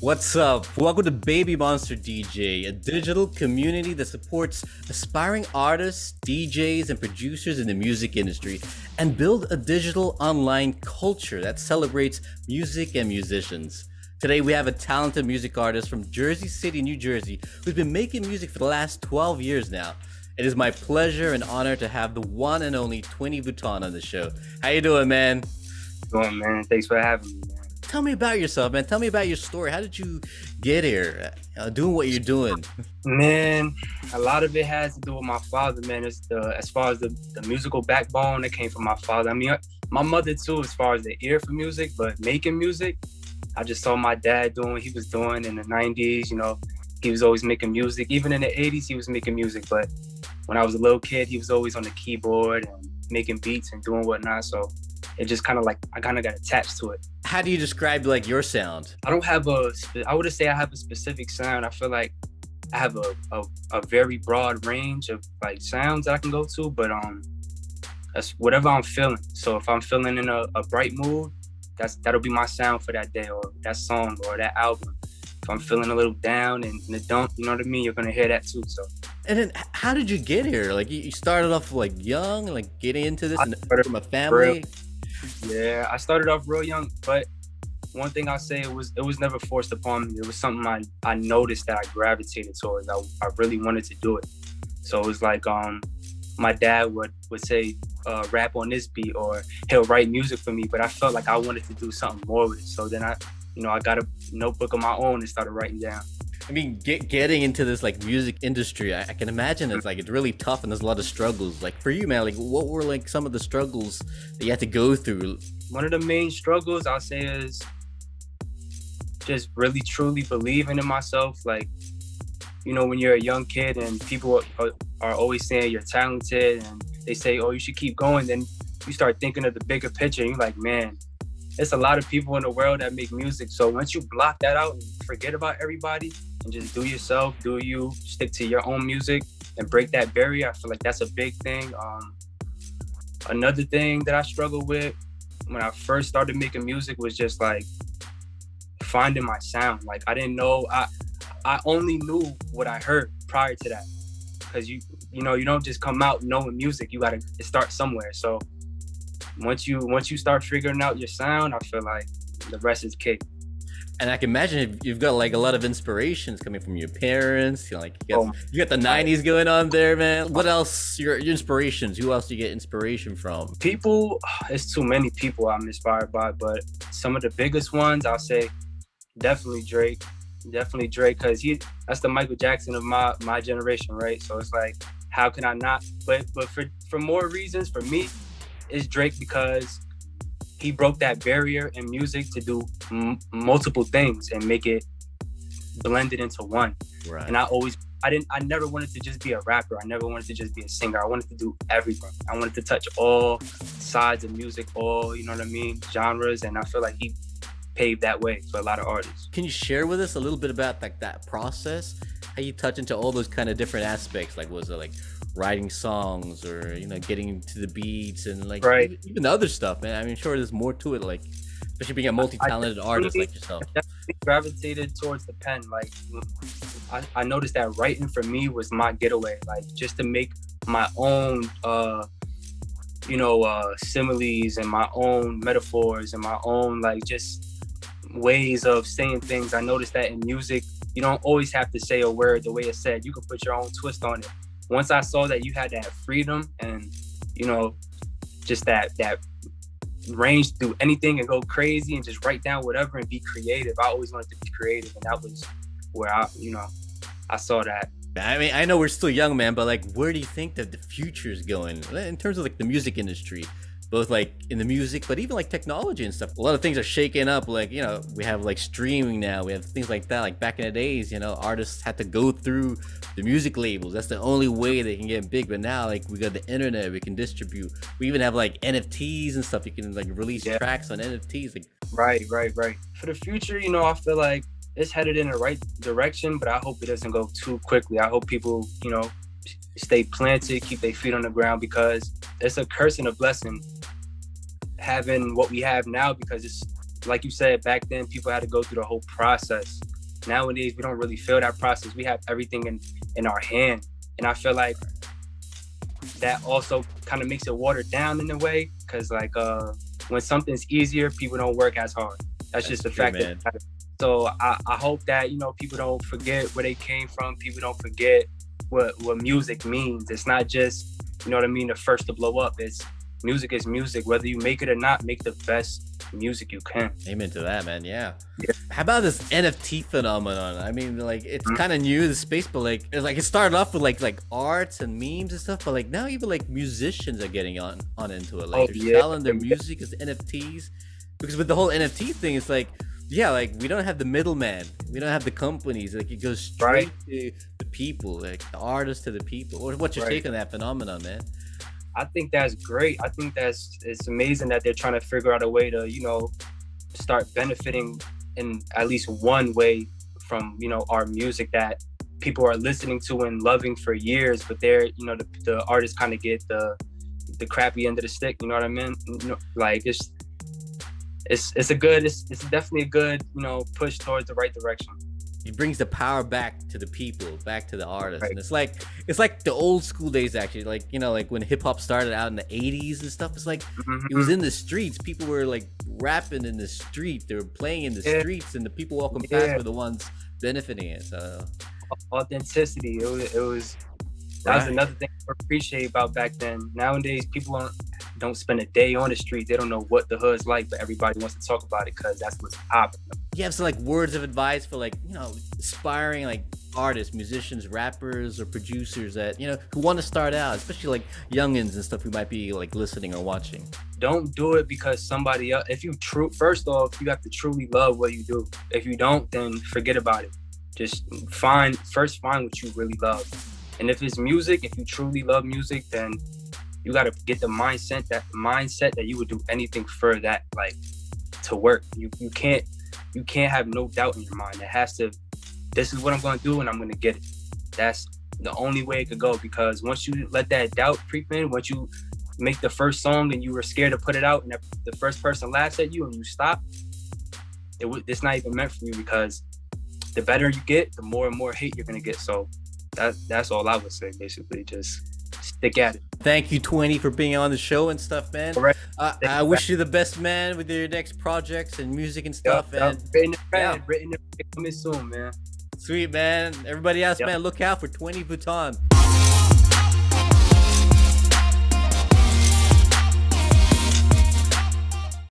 What's up? Welcome to Baby Monster DJ, a digital community that supports aspiring artists, DJs, and producers in the music industry, and build a digital online culture that celebrates music and musicians. Today, we have a talented music artist from Jersey City, New Jersey, who's been making music for the last 12 years now. It is my pleasure and honor to have the one and only Twinny Vuitton on the show. How you doing, man? Going, man. Thanks for having me, man. Tell me about yourself, man. Tell me about your story. How did you get here, doing what you're doing? Man, a lot of it has to do with my father, man. As far as the musical backbone that came from my father. I mean, my mother too, as far as the ear for music, but making music, I just saw my dad doing what he was doing in the 90s. He was always making music. Even in the 80s, he was making music. But when I was a little kid, he was always on the keyboard and making beats and doing whatnot. So it just kind of I got attached to it. How do you describe like your sound? I don't have I wouldn't say I have a specific sound. I feel like I have a very broad range of like sounds that I can go to, but that's whatever I'm feeling. So if I'm feeling in a bright mood, that'll be my sound for that day or that song or that album. If I'm feeling a little down and in the dump, you know what I mean? You're gonna hear that too. So. And then how did you get here? Like you started off like young, like getting into this from a family? Yeah, I started off real young, but one thing I'll say, it was never forced upon me. It was something I noticed that I gravitated towards. I really wanted to do it. So it was like my dad would say rap on this beat, or he'll write music for me, but I felt like I wanted to do something more with it. So then I got a notebook of my own and started writing down. I mean, getting into this like music industry, I can imagine it's really tough and there's a lot of struggles. Like for you, man, like what were like some of the struggles that you had to go through? One of the main struggles I'll say is just really truly believing in myself. Like, when you're a young kid and people are always saying you're talented and they say, oh, you should keep going, then you start thinking of the bigger picture and you're like, man, there's a lot of people in the world that make music. So once you block that out and forget about everybody and just do yourself, do you, stick to your own music and break that barrier, I feel like that's a big thing. Another thing that I struggled with when I first started making music was just like finding my sound. Like I didn't know, I only knew what I heard prior to that. Because you don't just come out knowing music, you gotta start somewhere. So once you start figuring out your sound, I feel like the rest is cake. And I can imagine you've got like a lot of inspirations coming from your parents. You got the 90s going on there, man. What else? Your inspirations? Who else do you get inspiration from? People, it's too many people I'm inspired by, but some of the biggest ones, I'll say definitely Drake. Definitely Drake, because that's the Michael Jackson of my generation, right? So it's like, how can I not? But for more reasons, for me, it's Drake because he broke that barrier in music to do multiple things and make it blended into one. Right. And I never wanted to just be a rapper. I never wanted to just be a singer. I wanted to do everything. I wanted to touch all sides of music, all, genres. And I feel like he paved that way for a lot of artists. Can you share with us a little bit about like that process? How you touch into all those kind of different aspects? Like, was it like writing songs or, getting to the beats and like even the other stuff, man? I mean, sure, there's more to it, like, especially being a multi-talented artist like yourself. I definitely gravitated towards the pen. Like, I noticed that writing for me was my getaway, like just to make my own, similes and my own metaphors and my own, like, just ways of saying things. I noticed that in music, you don't always have to say a word the way it's said. You can put your own twist on it. Once I saw that you had that freedom and, just that range to do anything and go crazy and just write down whatever and be creative. I always wanted to be creative, and that was where I saw that. I mean, I know we're still young, man, but like, where do you think that the future is going in terms of like the music industry? Both like in the music, but even like technology and stuff. A lot of things are shaking up. Like, we have like streaming now. We have things like that. Like back in the days, artists had to go through the music labels. That's the only way they can get big. But now, like, we got the internet. We can distribute. We even have like NFTs and stuff. You can like release tracks on NFTs. Like, right. For the future, I feel like it's headed in the right direction, but I hope it doesn't go too quickly. I hope people, stay planted, keep their feet on the ground, because it's a curse and a blessing having what we have now, because it's like you said, back then people had to go through the whole process nowadays we don't really feel that process. We have everything in our hand, and I feel like that also kind of makes it watered down in a way, because like when something's easier, people don't work as hard. That's just the true, fact man. that. So I hope that, you know, people don't forget where they came from. People don't forget what music means. It's not just, you know what I mean, the first to blow up. It's music is music. Whether you make it or not, make the best music you can. Amen to that, man. Yeah. How about this NFT phenomenon? I mean, like it's kind of new the space, but like it started off with like arts and memes and stuff, but like now even like musicians are getting on into it. Like they're selling their music as NFTs, because with the whole NFT thing, it's like, yeah, like we don't have the middleman, we don't have the companies. Like it goes straight to the people, like the artists to the people. What's your take on that phenomenon, man? I think that's great. I think it's amazing that they're trying to figure out a way to, you know, start benefiting in at least one way from, you know, our music that people are listening to and loving for years, but they're, you know, the artists kind of get the crappy end of the stick. You know what I mean? You know, like it's definitely a good, you know, push towards the right direction. It brings the power back to the people, back to the artists. And it's like the old school days, actually. Like, you know, like when hip hop started out in the 80s and stuff. It's like it was in the streets. People were like rapping in the street. They were playing in the streets, and the people walking past were the ones benefiting it. So authenticity. It was that was another thing I appreciate about back then. Nowadays, people don't spend a day on the street. They don't know what the hood's like, but everybody wants to talk about it because that's what's popping. You have some like words of advice for like, you know, aspiring like artists, musicians, rappers, or producers that, you know, who want to start out, especially like youngins and stuff who might be like listening or watching? Don't do it because somebody else. First off, you have to truly love what you do. If you don't, then forget about it. Just find what you really love. And if it's music, if you truly love music, then you got to get the mindset that you would do anything for that, like, to work. You can't have no doubt in your mind. It has to, this is what I'm going to do and I'm going to get it. That's the only way it could go, because once you let that doubt creep in, once you make the first song and you were scared to put it out and the first person laughs at you and you stop, it's not even meant for you, because the better you get, the more and more hate you're going to get. So that's all I would say, basically. Just stick at it. Thank you, 20, for being on the show and stuff, man. All right. I wish you the best, man, with your next projects and music and stuff. Written coming soon, man. Sweet, man. Everybody else, man, look out for 20 Vuitton.